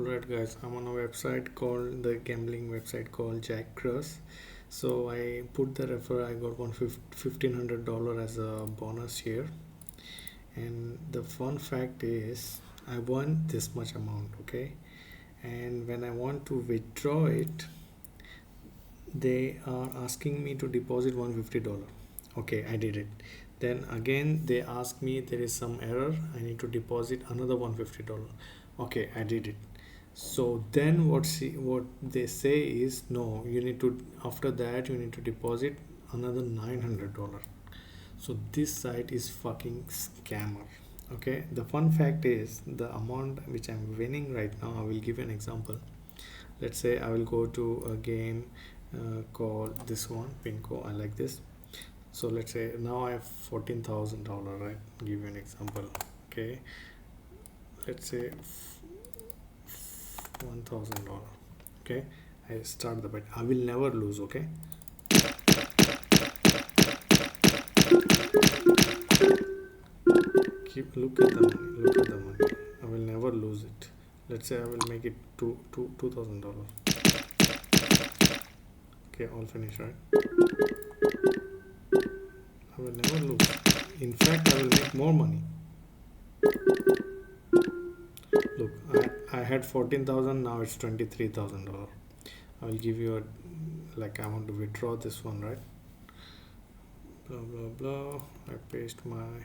Alright guys, I'm on a website called the gambling website called Jack Cross. So I put the refer, I got $1,500 as a bonus here. And the fun fact is I won this much amount, okay? And when I want to withdraw it, they are asking me to deposit $150. Okay, I did it. Then again they ask me there is some error, I need to deposit another $150. Okay, I did it. So then what they say is no, you need to, after that you need to deposit another $900. So this site is fucking scammer. Okay, the fun fact is the amount which I'm winning right now, I will give you an example. Let's say I will go to a game called this one Pinko. I like this. So let's say now I have $14,000, right? Give you an example. Okay, let's say $1,000. Okay, I start the bet. I will never lose. Okay, keep look at the money. Look at the money. I will never lose it. Let's say I will make it $2,000. Okay, all finished, right? I will never lose. In fact, I will make more money. Look, I had 14,000. Now it's $23,000. I will give you a, like, I want to withdraw this one, right? Blah blah blah. I paste my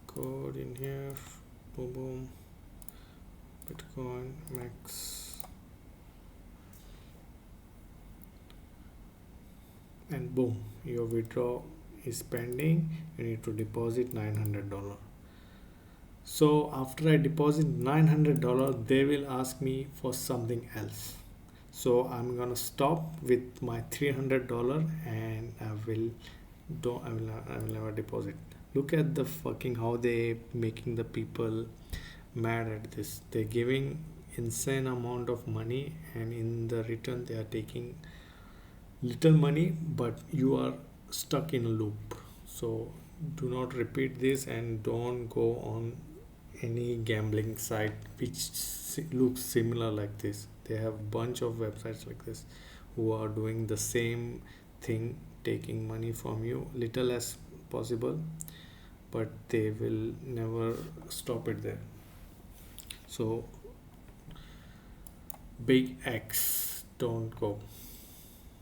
code in here. Boom boom. Bitcoin max. And boom, your withdraw is pending. You need to deposit $900. So after I deposit $900, they will ask me for something else. So I'm gonna stop with my $300 and I will never deposit. Look at the fucking how they making the people mad at this. They're giving insane amount of money and in the return they are taking little money, but you are stuck in a loop. So do not repeat this and don't go on any gambling site which looks similar like this. They have bunch of websites like this who are doing the same thing, taking money from you little as possible, but they will never stop it there. So big X, don't go.